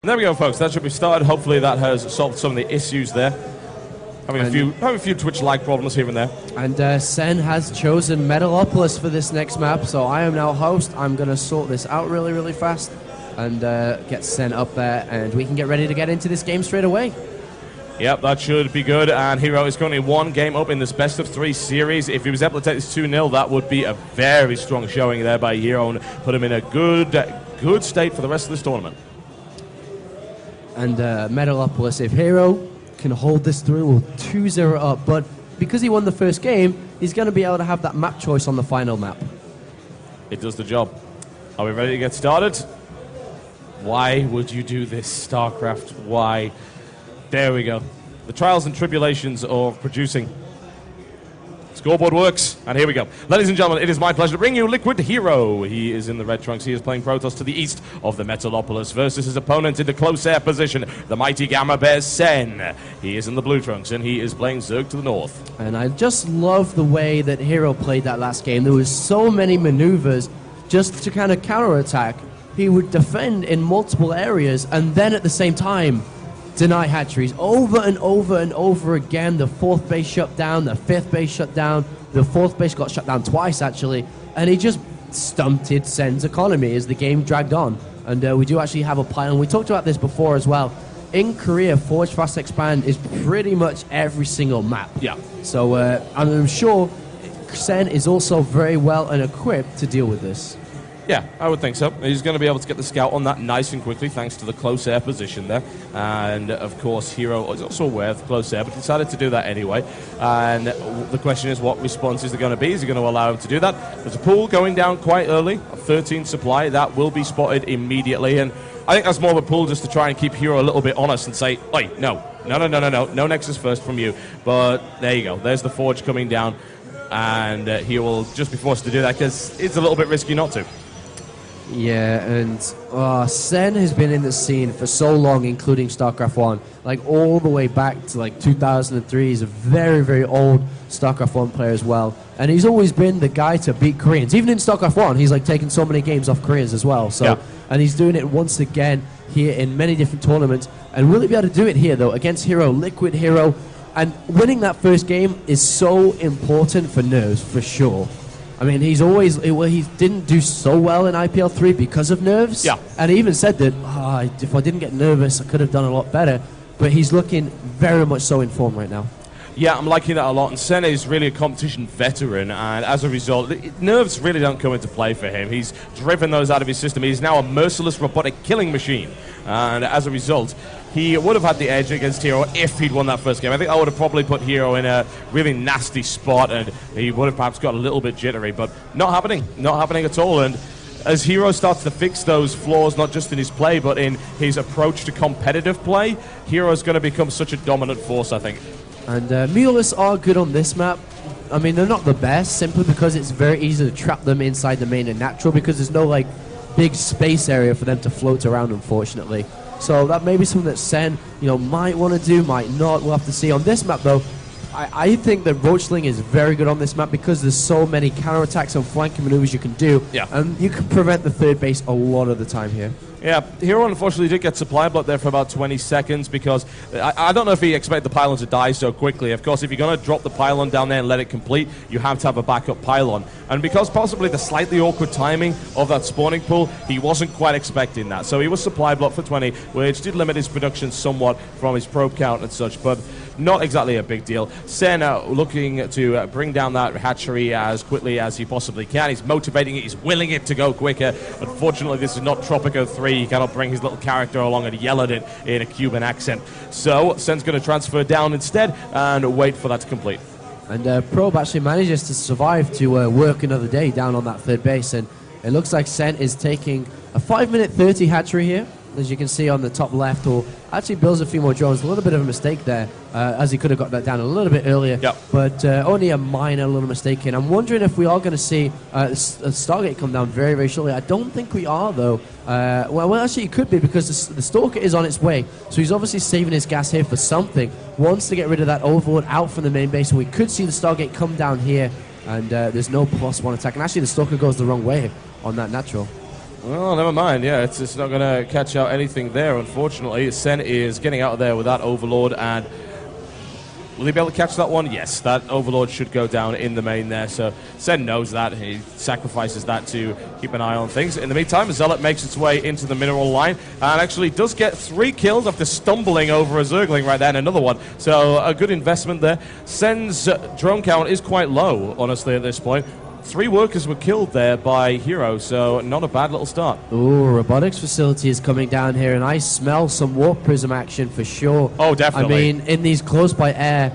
There we go, folks. That should be started. Hopefully that has solved some of the issues there. Having a few Twitch lag problems here and there. And Sen has chosen Metalopolis for this next map, so I am now host. I'm going to sort this out really, really fast and get Sen up there, and we can get ready to get into this game straight away. Yep, that should be good, and HerO is currently one game up in this best-of-3 series. If he was able to take this 2-0, that would be a very strong showing there by HerO and put him in a good state for the rest of this tournament. And Metalopolis, if HerO can hold this through, will 2-0 up, but because he won the first game, he's going to be able to have that map choice on the final map. It does the job. Are we ready to get started? Why would you do this, Starcraft? Why? There we go. The trials and tribulations of producing. Scoreboard works, and here we go. Ladies and gentlemen, it is my pleasure to bring you Liquid HerO. He is in the red trunks. He is playing Protoss to the east of the Metalopolis versus his opponent in the close air position, the mighty Gama.Sen. He is in the blue trunks, and he is playing Zerg to the north. And I just love the way that HerO played that last game. There was so many maneuvers just to kind of counterattack. He would defend in multiple areas, and then at the same time, deny hatcheries over and over and over again. The fourth base shut down, the fifth base shut down, the fourth base got shut down twice actually, and he just stunted Sen's economy as the game dragged on. And we do actually have a pylon. We talked about this before as well. In Korea, Forge Fast Expand is pretty much every single map. Yeah. So I'm sure Sen is also very well and equipped to deal with this. Yeah, I would think so. He's going to be able to get the scout on that nice and quickly thanks to the close air position there. And, of course, HerO is also aware of the close air, but decided to do that anyway. And the question is, what response is there going to be? Is he going to allow him to do that? There's a pool going down quite early, a 13 supply. That will be spotted immediately. And I think that's more of a pool just to try and keep HerO a little bit honest and say, oi, no Nexus first from you. But there you go. There's the Forge coming down. And he will just be forced to do that because it's a little bit risky not to. Yeah, and Sen has been in the scene for so long, including StarCraft 1, like all the way back to like 2003. He's a very, very old StarCraft 1 player as well, and he's always been the guy to beat Koreans. Even in StarCraft 1, he's like taken so many games off Koreans as well. So, yeah. And he's doing it once again here in many different tournaments, and will he be able to do it here though against HerO, Liquid HerO? And winning that first game is so important for Nerves, for sure. I mean, he didn't do so well in IPL 3 because of nerves. Yeah. And he even said that, if I didn't get nervous, I could have done a lot better. But he's looking very much so in form right now. Yeah, I'm liking that a lot. And Sen is really a competition veteran, and as a result, nerves really don't come into play for him. He's driven those out of his system. He's now a merciless robotic killing machine. And as a result, he would have had the edge against HerO if he'd won that first game. I think I would have probably put HerO in a really nasty spot, and he would have perhaps got a little bit jittery, but not happening at all. And as HerO starts to fix those flaws, not just in his play, but in his approach to competitive play, HerO's going to become such a dominant force, I think. And Mules are good on this map. I mean, they're not the best, simply because it's very easy to trap them inside the main and natural, because there's no, like, big space area for them to float around, unfortunately. So that may be something that Sen, might want to do, might not. We'll have to see. On this map, though, I think that Roachling is very good on this map because there's so many counterattacks and flanking maneuvers you can do. Yeah. And you can prevent the third base a lot of the time here. Yeah, HerO unfortunately did get supply block there for about 20 seconds because I don't know if he expected the pylon to die so quickly. Of course, if you're going to drop the pylon down there and let it complete, you have to have a backup pylon. And because possibly the slightly awkward timing of that spawning pool, he wasn't quite expecting that. So he was supply blocked for 20, which did limit his production somewhat from his probe count and such, but not exactly a big deal. Sen looking to bring down that hatchery as quickly as he possibly can. He's motivating it, he's willing it to go quicker. Unfortunately, this is not Tropico 3. He cannot bring his little character along and yell at it in a Cuban accent. So Sen's going to transfer down instead and wait for that to complete. And Probe actually manages to survive to work another day down on that third base. And it looks like Sen is taking a 5-minute 30 hatchery here, as you can see on the top left, or actually builds a few more drones. A little bit of a mistake there, as he could have got that down a little bit earlier. Yep. But only a minor little mistake in. I'm wondering if we are going to see a Stargate come down very, very shortly. I don't think we are, though. Well, actually, it could be, because the Stalker is on its way. So he's obviously saving his gas here for something. Wants to get rid of that Overlord out from the main base. And we could see the Stargate come down here. And there's no +1 attack. And actually, the Stalker goes the wrong way on that natural. Well, never mind. Yeah, it's not going to catch out anything there, unfortunately. Sen is getting out of there with that Overlord, and will he be able to catch that one? Yes, that Overlord should go down in the main there, so Sen knows that. He sacrifices that to keep an eye on things. In the meantime, Zealot makes its way into the mineral line, and actually does get 3 kills after stumbling over a Zergling right there, and another one. So a good investment there. Sen's drone count is quite low, honestly, at this point. 3 workers were killed there by HerO, so not a bad little start. Ooh, robotics facility is coming down here, and I smell some warp prism action for sure. Oh, definitely. I mean, in these close by air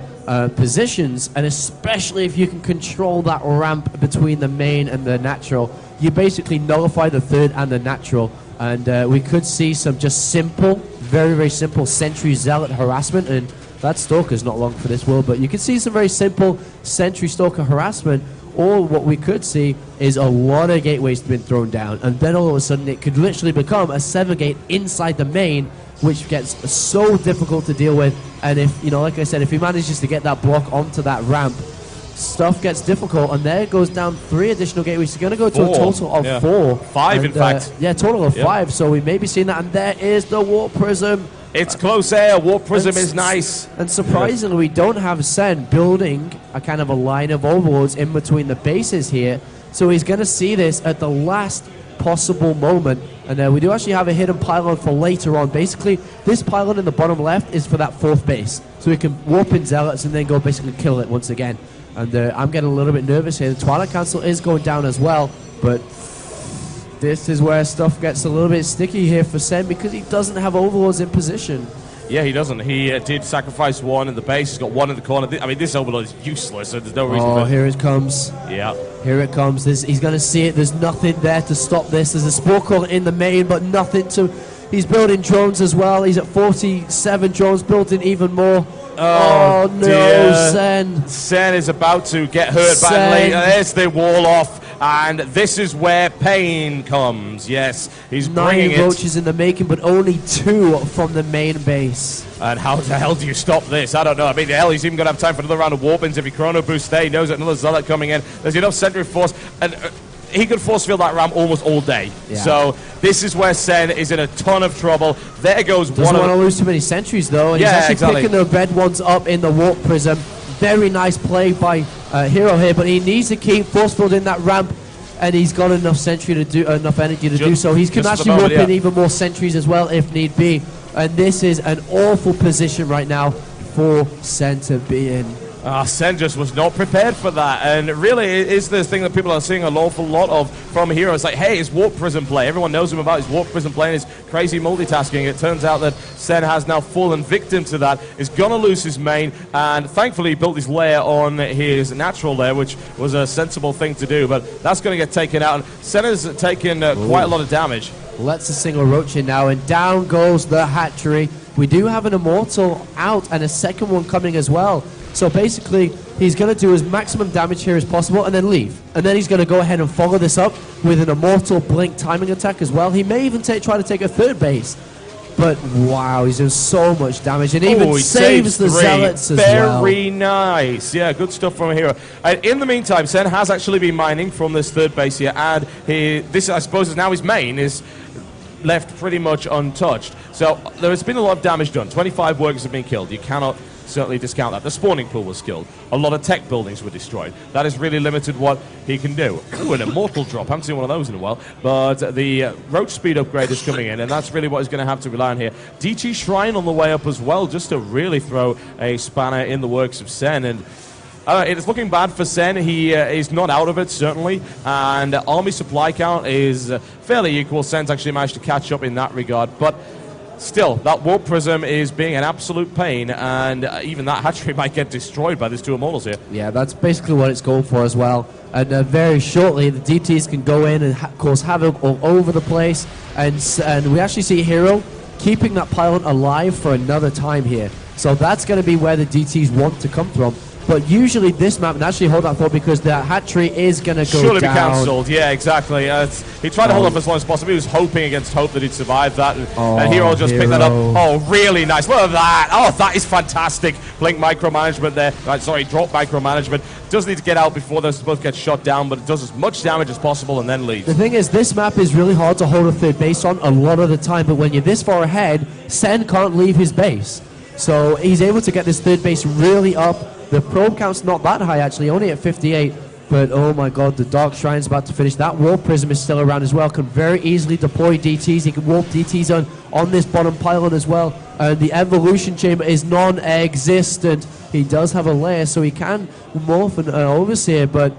positions, and especially if you can control that ramp between the main and the natural, you basically nullify the third and the natural, and we could see some just simple, very, very simple Sentry Zealot harassment, and that Stalker's not long for this world, but you can see some very simple Sentry Stalker harassment. Or what we could see is a lot of gateways being thrown down, and then all of a sudden it could literally become a 7-gate inside the main, which gets so difficult to deal with. And if, you know, like I said, if he manages to get that block onto that ramp, stuff gets difficult, and there goes down 3 additional gateways. He's going to go to a total of 4. 5, in fact. Yeah, total of 5, so we may be seeing that, and there is the Warp Prism. It's close air. Warp Prism is nice. And surprisingly, we don't have Sen building a kind of a line of overlords in between the bases here. So he's going to see this at the last possible moment. And we do actually have a hidden pylon for later on. Basically, this pylon in the bottom left is for that 4th base. So we can warp in Zealots and then go basically kill it once again. And I'm getting a little bit nervous here. The Twilight Council is going down as well. But this is where stuff gets a little bit sticky here for Sen, because he doesn't have overlords in position. Yeah, he doesn't. He did sacrifice 1 in the base. He's got 1 in the corner. I mean, this Overlord is useless, so there's no reason Oh, for... here it comes. Yeah. Here it comes. He's going to see it. There's nothing there to stop this. There's a Spore Crawler in the main, but nothing to... He's building drones as well. He's at 47 drones, building even more. Oh no, dear. Sen. Sen is about to get hurt badly. There's the wall off, and this is where pain comes. Yes, he's bringing 9 roaches in the making, but only 2 from the main base. And how the hell do you stop this? I don't know. I mean, the hell, he's even going to have time for another round of warpins if he chrono boosts there. He knows that another Zealot coming in. There's enough Sentry Force, and he could force field that ramp almost all day. Yeah. So this is where Sen is in a ton of trouble. There goes Doesn't want to lose too many sentries, though. And he's actually picking the red ones up in the Warp Prism. Very nice play by HerO here, but he needs to keep force fielding that ramp, and he's got enough sentry to do enough energy to do so. He can actually warp in even more sentries as well if need be. And this is an awful position right now for Sen to be in. Sen just was not prepared for that, and really it is the thing that people are seeing an awful lot of from HerO. It's like, hey, his Warp Prism play. Everyone knows him about his Warp Prism play and his crazy multitasking. It turns out that Sen has now fallen victim to that. He's going to lose his main, and thankfully he built his lair on his natural lair, which was a sensible thing to do, but that's going to get taken out. And Sen has taken quite a lot of damage. Let's a single roach in now, and down goes the hatchery. We do have an Immortal out and a second one coming as well. So basically, he's going to do as maximum damage here as possible and then leave. And then he's going to go ahead and follow this up with an Immortal Blink timing attack as well. He may even try to take a 3rd base. But wow, he's doing so much damage, and even saves the Zealots as well. Very nice. Yeah, good stuff from HerO. In the meantime, Sen has actually been mining from this 3rd base here, and this, I suppose, is now his main, is left pretty much untouched. So there has been a lot of damage done. 25 workers have been killed. You cannot certainly discount that. The spawning pool was killed. A lot of tech buildings were destroyed. That has really limited what he can do. Ooh, an Immortal drop. I haven't seen one of those in a while. But the Roach speed upgrade is coming in, and that's really what he's going to have to rely on here. DT Shrine on the way up as well, just to really throw a spanner in the works of Sen. And it is looking bad for Sen. He is not out of it, certainly. And army supply count is fairly equal. Sen's actually managed to catch up in that regard. But still, that Warp Prism is being an absolute pain, and even that hatchery might get destroyed by these 2 Immortals here. Yeah, that's basically what it's going for as well. And very shortly, the DTs can go in and cause havoc all over the place. And we actually see HerO keeping that pylon alive for another time here. So that's going to be where the DTs want to come from. But usually this map, and actually hold that thought because the hat tree is going to go Surely down. be cancelled. Yeah, exactly. He tried to hold off as long as possible. He was hoping against hope that he'd survive that. And HerO just picked that up. Oh, really nice. Look at that. Oh, that is fantastic. Blink micromanagement there. Sorry, drop micromanagement. Does need to get out before those both get shot down, but it does as much damage as possible and then leaves. The thing is, this map is really hard to hold a third base on a lot of the time, but when you're this far ahead, Sen can't leave his base. So he's able to get this third base really up. The probe count's not that high, actually, only at 58. But, oh my god, the Dark Shrine's about to finish. That Warp Prism is still around as well. Can very easily deploy DTs. He can warp DTs on this bottom pylon as well. And the Evolution Chamber is non-existent. He does have a layer, so he can morph and overseer, but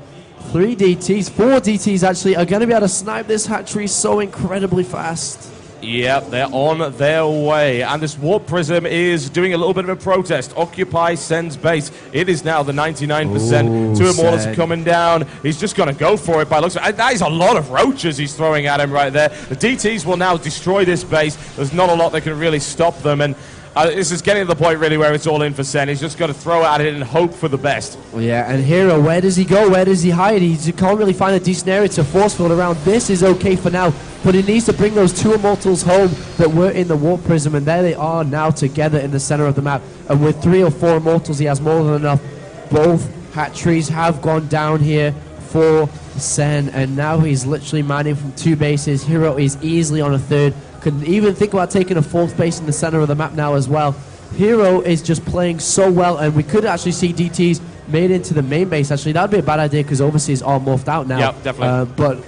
4 DTs actually are going to be able to snipe this hatchery so incredibly fast. Yep, they're on their way. And this Warp Prism is doing a little bit of a protest. Occupy Sen's base. It is now the 99%. 2 Immortals are coming down. He's just going to go for it by looks. That is a lot of roaches he's throwing at him right there. The DTs will now destroy this base. There's not a lot that can really stop them. And this is getting to the point really where it's all in for Sen. He's just got to throw at it and hope for the best. Well, yeah, and HerO, where does he go? Where does he hide? He can't really find a decent area to force field around. This is okay for now, but he needs to bring those 2 Immortals home that were in the Warp Prism, and there they are now together in the center of the map. And with 3 or 4 Immortals, he has more than enough. Both hatcheries have gone down here for Sen, and now he's literally manning from 2 bases. HerO is easily on a 3rd. Could even think about taking a 4th base in the center of the map now as well. HerO is just playing so well, and we could actually see DTs made into the main base. Actually, that would be a bad idea because Overseer's all morphed out now. Yep, definitely. But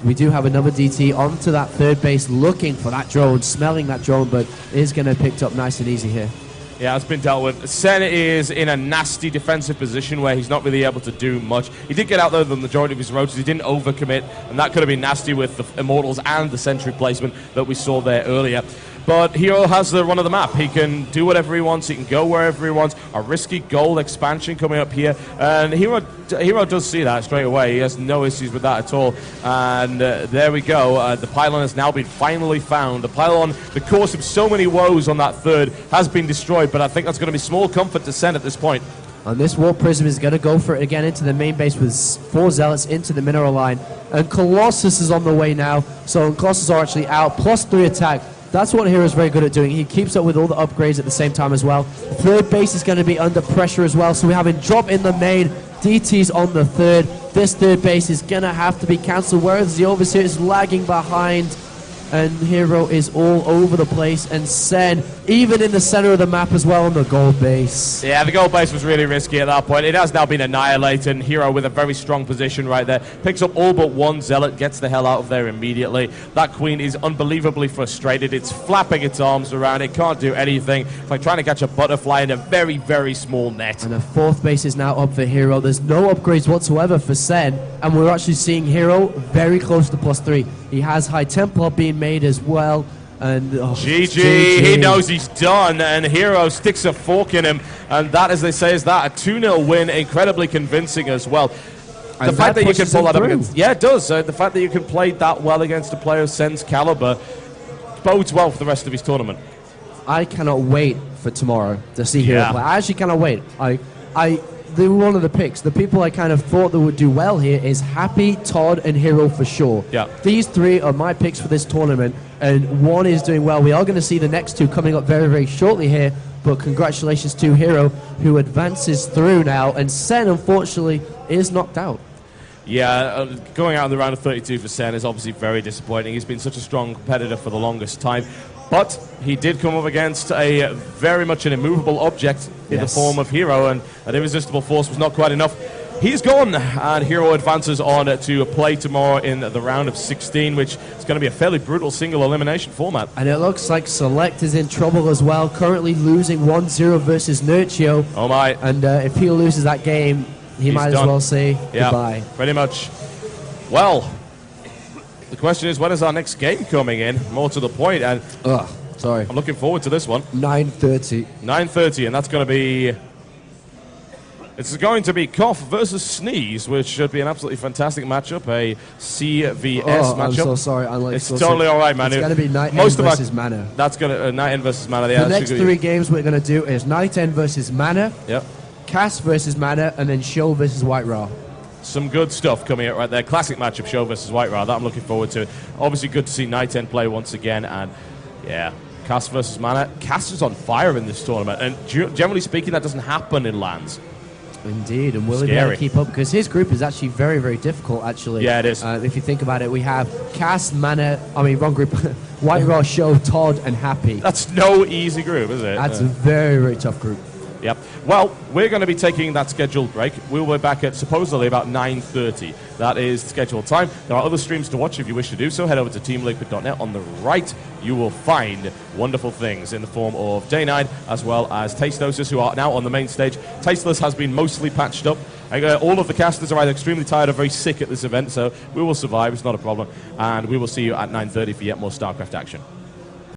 we do have another DT onto that 3rd base looking for that drone, smelling that drone, but is going to picked up nice and easy here. Yeah, it's been dealt with. Sen is in a nasty defensive position where he's not really able to do much. He did get out there the majority of his roaches. He didn't overcommit, and that could have been nasty with the Immortals and the Sentry placement that we saw there earlier. But HerO has the run of the map. He can do whatever he wants. He can go wherever he wants. A risky gold expansion coming up here. And HerO does see that straight away. He has no issues with that at all. And there we go. The pylon has now been finally found. The pylon, the cause of so many woes on that 3rd, has been destroyed. But I think that's going to be small comfort to Sen at this point. And this Warp Prism is going to go for it again into the main base with 4 Zealots into the mineral line. And Colossus is on the way now. So Colossus are actually out. +3 attack. That's what HerO is very good at doing. He keeps up with all the upgrades at the same time as well. 3rd base is going to be under pressure as well. So we have him drop in the main. DT's on the 3rd. This 3rd base is going to have to be cancelled. Whereas the Overseer is lagging behind. And HerO is all over the place. And Sen, even in the center of the map as well on the gold base. Yeah, the gold base was really risky at that point. It has now been annihilated. And HerO with a very strong position right there. Picks up all but 1 Zealot, gets the hell out of there immediately. That Queen is unbelievably frustrated. It's flapping its arms around. It can't do anything. It's like trying to catch a butterfly in a very, very small net. And the 4th base is now up for HerO. There's no upgrades whatsoever for Sen. And we're actually seeing HerO very close to +3. He has High Templar being made as well. And GG, he knows he's done, and HerO sticks a fork in him, and that, as they say, is that a 2-0 win, incredibly convincing as well. The fact that you can pull that up against, yeah, it does. The fact that you can play that well against a player of Sen's caliber bodes well for the rest of his tournament. I cannot wait for tomorrow to see HerO play. I actually cannot wait. They were one of the picks. The people I kind of thought that would do well here is Happy, Todd, and HerO for sure. Yeah. These 3 are my picks for this tournament, and one is doing well. We are going to see the next 2 coming up very, very shortly here, but congratulations to HerO, who advances through now, and Sen, unfortunately, is knocked out. Yeah, going out in the round of 32 for Sen is obviously very disappointing. He's been such a strong competitor for the longest time. But he did come up against a very much an immovable object in the form of HerO, and an irresistible force was not quite enough. He's gone, and HerO advances on to play tomorrow in the round of 16, which is going to be a fairly brutal single elimination format. And it looks like Select is in trouble as well, currently losing 1-0 versus Nurchio. Oh my. And if he loses that game, he might as well say goodbye. Pretty much. Well, the question is, when is our next game coming in? More to the point, and sorry, I'm looking forward to this one. 9:30. 9:30, and that's going to be... It's going to be Cough versus Sneeze, which should be an absolutely fantastic matchup, a CVS matchup. I'm so sorry. It's totally all right, man. It's going to be Night End versus Mana. That's going to Night End versus Mana. Yeah, the next 3 games we're going to do is Night End versus Mana, yep. Cass versus Mana, and then Show versus White Raw. Some good stuff coming out right there. Classic matchup, Show versus White Raw. That I'm looking forward to. Obviously, good to see Night End play once again. And yeah, Cass versus Mana. Cass is on fire in this tournament. And generally speaking, that doesn't happen in LANs. Indeed, and will he be able to keep up? Because his group is actually very, very difficult, actually. Yeah, it is. If you think about it, we have Cass, Mana, wrong group, White Raw, Show, Todd, and Happy. That's no easy group, is it? That's a very, very tough group. Yep. Well, we're going to be taking that scheduled break. We'll be back at supposedly about 9:30. That is the scheduled time. There are other streams to watch if you wish to do so. Head over to teamliquid.net. On the right, you will find wonderful things in the form of Day 9 as well as Tasteosis, who are now on the main stage. Tasteless has been mostly patched up. All of the casters are either extremely tired or very sick at this event, so we will survive. It's not a problem. And we will see you at 9:30 for yet more StarCraft action.